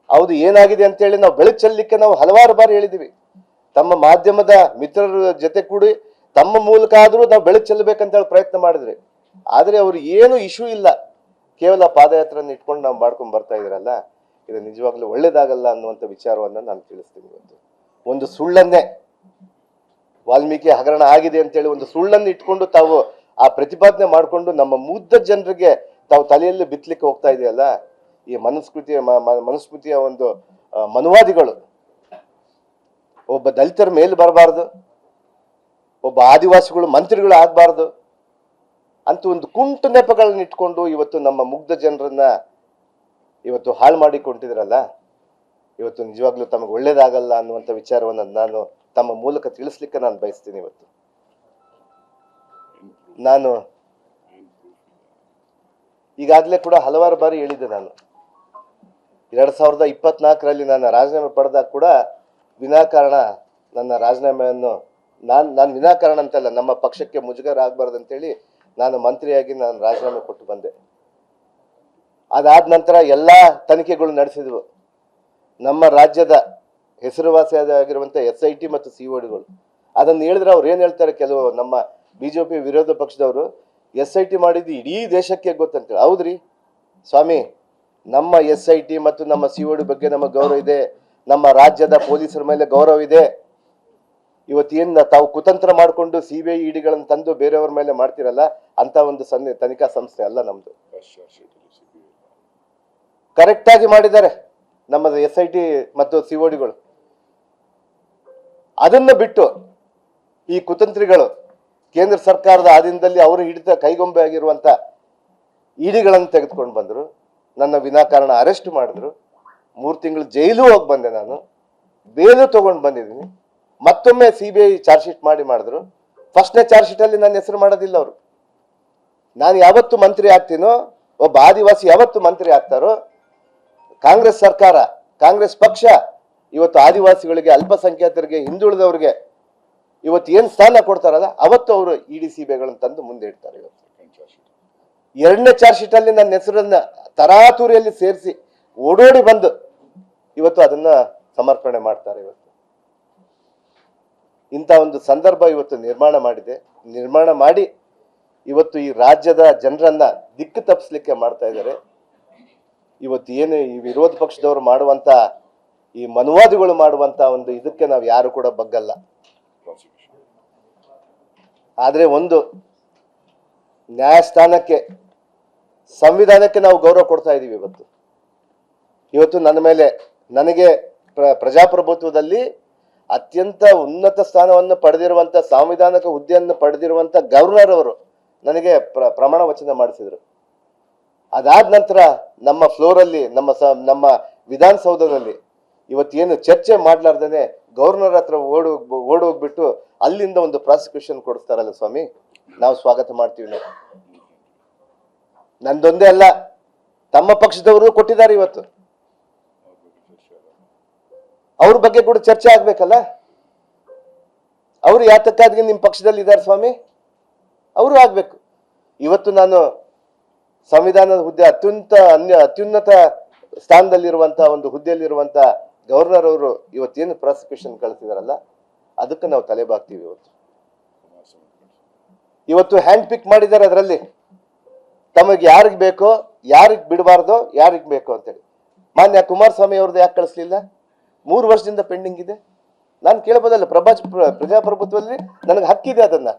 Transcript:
ಹೌದು ಏನಾಗಿದೆ ಅಂತೇಳಿ ನಾವು ಬೆಳಕು ಚೆಲ್ಲಲಿಕ್ಕೆ ನಾವು ಹಲವಾರು ಬಾರಿ ಹೇಳಿದ್ದೀವಿ. ತಮ್ಮ ಮಾಧ್ಯಮದ ಮಿತ್ರರ ಜೊತೆ ಕೂಡಿ ತಮ್ಮ ಮೂಲಕ ಆದರೂ ನಾವು ಬೆಳಕು ಚೆಲ್ಲಬೇಕಂತ ಹೇಳಿ ಪ್ರಯತ್ನ ಮಾಡಿದ್ರಿ. ಆದರೆ ಅವ್ರು ಏನು ಇಶ್ಯೂ ಇಲ್ಲ, ಕೇವಲ ಪಾದಯಾತ್ರೆಯನ್ನು ಇಟ್ಕೊಂಡು ನಾವು ಮಾಡ್ಕೊಂಡು ಬರ್ತಾ ಇದ್ರಲ್ಲ, ಇದು ನಿಜವಾಗ್ಲೂ ಒಳ್ಳೇದಾಗಲ್ಲ ಅನ್ನುವಂಥ ವಿಚಾರವನ್ನು ನಾನು ತಿಳಿಸ್ತೀನಿ. ಇವತ್ತು ಒಂದು ಸುಳ್ಳನ್ನೇ, ವಾಲ್ಮೀಕಿ ಹಗರಣ ಆಗಿದೆ ಅಂತೇಳಿ ಒಂದು ಸುಳ್ಳನ್ನು ಇಟ್ಕೊಂಡು ತಾವು ಆ ಪ್ರತಿಪಾದನೆ ಮಾಡಿಕೊಂಡು ನಮ್ಮ ಮುಗ್ಧ ಜನರಿಗೆ ತಾವು ತಲೆಯಲ್ಲಿ ಬಿತ್ತಲಿಕ್ಕೆ ಹೋಗ್ತಾ ಇದೆಯಲ್ಲ, ಈ ಮನುಸ್ಮೃತಿಯ ಒಂದು ಮನುವಾದಿಗಳು ಒಬ್ಬ ದಲಿತರ ಮೇಲೆ ಬರಬಾರ್ದು, ಒಬ್ಬ ಆದಿವಾಸಿಗಳು ಮಂತ್ರಿಗಳು ಆಗಬಾರ್ದು ಅಂತ ಒಂದು ಕುಂಟು ನೆಪಗಳನ್ನ ಇಟ್ಕೊಂಡು ಇವತ್ತು ನಮ್ಮ ಮುಗ್ಧ ಜನರನ್ನ ಇವತ್ತು ಹಾಳು ಮಾಡಿಕೊಂಡಿದ್ರಲ್ಲ, ಇವತ್ತು ನಿಜವಾಗ್ಲೂ ತಮಗೆ ಒಳ್ಳೇದಾಗಲ್ಲ ಅನ್ನುವಂಥ ವಿಚಾರವನ್ನು ನಾನು ತಮ್ಮ ಮೂಲಕ ತಿಳಿಸ್ಲಿಕ್ಕೆ ನಾನು ಬಯಸ್ತೀನಿ. ಇವತ್ತು ನಾನು ಈಗಾಗಲೇ ಕೂಡ ಹಲವಾರು ಬಾರಿ ಹೇಳಿದ್ದೆ, ನಾನು 2024ರಲ್ಲಿ ನಾನು ರಾಜೀನಾಮೆ ಪಡೆದಾಗ ಕೂಡ ವಿನಾಕಾರಣ ನನ್ನ ರಾಜೀನಾಮೆಯನ್ನು ನಾನು ವಿನಾಕಾರಣ ಅಂತಲ್ಲ, ನಮ್ಮ ಪಕ್ಷಕ್ಕೆ ಮುಜುಗರ ಆಗಬಾರ್ದು ಅಂತೇಳಿ ನಾನು ಮಂತ್ರಿಯಾಗಿ ನಾನು ರಾಜೀನಾಮೆ ಕೊಟ್ಟು ಬಂದೆ. ಅದಾದ ನಂತರ ಎಲ್ಲ ತನಿಖೆಗಳು ನಡೆಸಿದ್ವು. ನಮ್ಮ ರಾಜ್ಯದ ಹೆಸರುವಾಸಿಯಾಗಿರುವಂಥ SIT ಮತ್ತು CODಗಳು ಅದನ್ನು ಹೇಳಿದ್ರೆ ಅವ್ರು ಏನು ಹೇಳ್ತಾರೆ, ಕೆಲವು ನಮ್ಮ BJP ವಿರೋಧ ಪಕ್ಷದವರು SIT ಮಾಡಿದ್ದು ಇಡೀ ದೇಶಕ್ಕೆ ಗೊತ್ತಂತೇಳಿ. ಹೌದ್ರಿ ಸ್ವಾಮಿ, ನಮ್ಮ SIT ಮತ್ತು ನಮ್ಮ COD ಬಗ್ಗೆ ನಮಗೆ ಗೌರವ ಇದೆ, ನಮ್ಮ ರಾಜ್ಯದ ಪೊಲೀಸರ ಮೇಲೆ ಗೌರವ ಇದೆ. ಇವತ್ತೇನು ತಾವು ಕುತಂತ್ರ ಮಾಡಿಕೊಂಡು CBI EDಗಳನ್ನು ತಂದು ಬೇರೆಯವ್ರ ಮೇಲೆ ಮಾಡ್ತಿರಲ್ಲ, ಅಂತ ಒಂದು ತನಿಖಾ ಸಂಸ್ಥೆ ಅಲ್ಲ ನಮ್ದು. ಕರೆಕ್ಟ್ ಆಗಿ ಮಾಡಿದ್ದಾರೆ ನಮ್ಮದು SIT ಮತ್ತು CODಗಳು. ಅದನ್ನು ಬಿಟ್ಟು ಈ ಕುತಂತ್ರಿಗಳು ಕೇಂದ್ರ ಸರ್ಕಾರದ ಆಧೀನದಲ್ಲಿ ಅವರು ಹಿಡಿತ ಕೈಗೊಂಬೆ ಆಗಿರುವಂತ EDಗಳನ್ನು ತೆಗೆದುಕೊಂಡು ಬಂದರು. ನನ್ನ ವಿನಾಕಾರಣ ಅರೆಸ್ಟ್ ಮಾಡಿದ್ರು. 3 ತಿಂಗಳು ಜೈಲು ಹೋಗಿ ಬಂದೆ. ನಾನು ಬೇಲು ತಗೊಂಡು ಬಂದಿದ್ದೀನಿ. ಮತ್ತೊಮ್ಮೆ CBI ಚಾರ್ಜ್ ಶೀಟ್ ಮಾಡಿದ್ರು. ಫಸ್ಟ್ನೇ ಚಾರ್ಜ್ ಶೀಟ್ ಅಲ್ಲಿ ನನ್ನ ಹೆಸರು ಮಾಡೋದಿಲ್ಲ ಅವರು. ನಾನು ಯಾವತ್ತು ಮಂತ್ರಿ ಆಗ್ತೀನೋ, ಒಬ್ಬ ಆದಿವಾಸಿ ಯಾವತ್ತು ಮಂತ್ರಿ ಆಗ್ತಾರೋ, ಕಾಂಗ್ರೆಸ್ ಸರ್ಕಾರ, ಕಾಂಗ್ರೆಸ್ ಪಕ್ಷ ಇವತ್ತು ಆದಿವಾಸಿಗಳಿಗೆ, ಅಲ್ಪಸಂಖ್ಯಾತರಿಗೆ, ಹಿಂದುಳಿದವರಿಗೆ ಇವತ್ತು ಏನು ಸ್ಥಾನ ಕೊಡ್ತಾರಲ್ಲ, ಅವತ್ತು ಅವರು ED CBIಗಳನ್ನು ತಂದು ಮುಂದೆ ಇಡ್ತಾರೆ. ಇವತ್ತು 2ನೇ ಚಾರ್ಜ್ ಶೀಟ್ ಅಲ್ಲಿ ನನ್ನ ಹೆಸರನ್ನ ತರಾತುರಿಯಲ್ಲಿ ಸೇರಿಸಿ ಓಡೋಡಿ ಬಂದು ಇವತ್ತು ಅದನ್ನ ಸಮರ್ಪಣೆ ಮಾಡ್ತಾರೆ. ಇವತ್ತು ಇಂಥ ಒಂದು ಸಂದರ್ಭ ಇವತ್ತು ನಿರ್ಮಾಣ ಮಾಡಿ ಇವತ್ತು ಈ ರಾಜ್ಯದ ಜನರನ್ನ ದಿಕ್ಕು ತಪ್ಪಿಸ್ಲಿಕ್ಕೆ ಮಾಡ್ತಾ ಇದ್ದಾರೆ. ಇವತ್ತು ಏನು ಈ ವಿರೋಧ ಪಕ್ಷದವರು ಮಾಡುವಂತ, ಈ ಮನುವಾದಿಗಳು ಮಾಡುವಂತ ಒಂದು ಇದಕ್ಕೆ ನಾವು ಯಾರು ಕೂಡ ಬಗ್ಗಲ್ಲ. ಆದ್ರೆ ಒಂದು ನ್ಯಾಯಸ್ಥಾನಕ್ಕೆ, ಸಂವಿಧಾನಕ್ಕೆ ನಾವು ಗೌರವ ಕೊಡ್ತಾ ಇದೀವಿ. ಇವತ್ತು ನನಗೆ ಪ್ರಜಾಪ್ರಭುತ್ವದಲ್ಲಿ ಅತ್ಯಂತ ಉನ್ನತ ಸ್ಥಾನವನ್ನು ಪಡೆದಿರುವಂತ, ಸಾಂವಿಧಾನಿಕ ಹುದ್ದೆಯನ್ನು ಪಡೆದಿರುವಂತ ಗವರ್ನರ್ ಅವರು ನನಗೆ ಪ್ರಮಾಣ ವಚನ ಮಾಡಿಸಿದ್ರು. ಅದಾದ ನಂತರ ನಮ್ಮ ಫ್ಲೋರಲ್ಲಿ, ನಮ್ಮ ವಿಧಾನಸೌಧದಲ್ಲಿ ಇವತ್ತೇನು ಚರ್ಚೆ ಮಾಡ್ಲಾರ್ದೇನೆ ಗವರ್ನರ್ ಹತ್ರ ಓಡೋಗ್ಬಿಟ್ಟು ಅಲ್ಲಿಂದ ಒಂದು ಪ್ರಾಸಿಕ್ಯೂಷನ್ ಕೊಡಿಸ್ತಾರಲ್ಲ ಸ್ವಾಮಿ, ನಾವು ಸ್ವಾಗತ ಮಾಡ್ತೀವಿ. ನಾವು ನಂದೊಂದೇ ಅಲ್ಲ, ತಮ್ಮ ಪಕ್ಷದವರು ಕೊಟ್ಟಿದ್ದಾರೆ. ಇವತ್ತು ಅವ್ರ ಬಗ್ಗೆ ಕೂಡ ಚರ್ಚೆ ಆಗ್ಬೇಕಲ್ಲ. ಅವರು ಯಾತಕ್ಕಾಗಿ ನಿಮ್ಮ ಪಕ್ಷದಲ್ಲಿ ಇದ್ದಾರೆ ಸ್ವಾಮಿ, ಅವರು ಆಗ್ಬೇಕು. ಇವತ್ತು ನಾನು ಸಂವಿಧಾನದ ಹುದ್ದೆ ಅತ್ಯುನ್ನತ ಸ್ಥಾನದಲ್ಲಿರುವಂತ ಒಂದು ಹುದ್ದೆಯಲ್ಲಿರುವಂತ ಗವರ್ನರ್ ಅವರು ಇವತ್ತೇನು ಪ್ರಾಸಿಕ್ಯೂಷನ್ ಕಳಿಸಿದಾರಲ್ಲ, ಅದಕ್ಕೆ ನಾವು ತಲೆ ಬಾಗ್ತೀವಿ. ಇವತ್ತು ಹ್ಯಾಂಡ್ ಪಿಕ್ ಮಾಡಿದ್ದಾರೆ. ಅದರಲ್ಲಿ ತಮಗೆ ಯಾರಿಗೆ ಬೇಕೋ, ಯಾರಿಗೆ ಬಿಡಬಾರ್ದೋ, ಯಾರಿಗೆ ಬೇಕೋ ಅಂತೇಳಿ. ಮಾನ್ಯ ಕುಮಾರಸ್ವಾಮಿ ಅವ್ರದ್ದು ಯಾಕೆ ಕಳಿಸ್ಲಿಲ್ಲ? 3 ವರ್ಷದಿಂದ ಪೆಂಡಿಂಗ್ ಇದೆ. ನಾನು ಕೇಳಬಹುದಲ್ಲ, ಪ್ರಜಾಪ್ರಭುತ್ವದಲ್ಲಿ ನನಗೆ ಹಕ್ಕಿದೆ ಅದನ್ನ.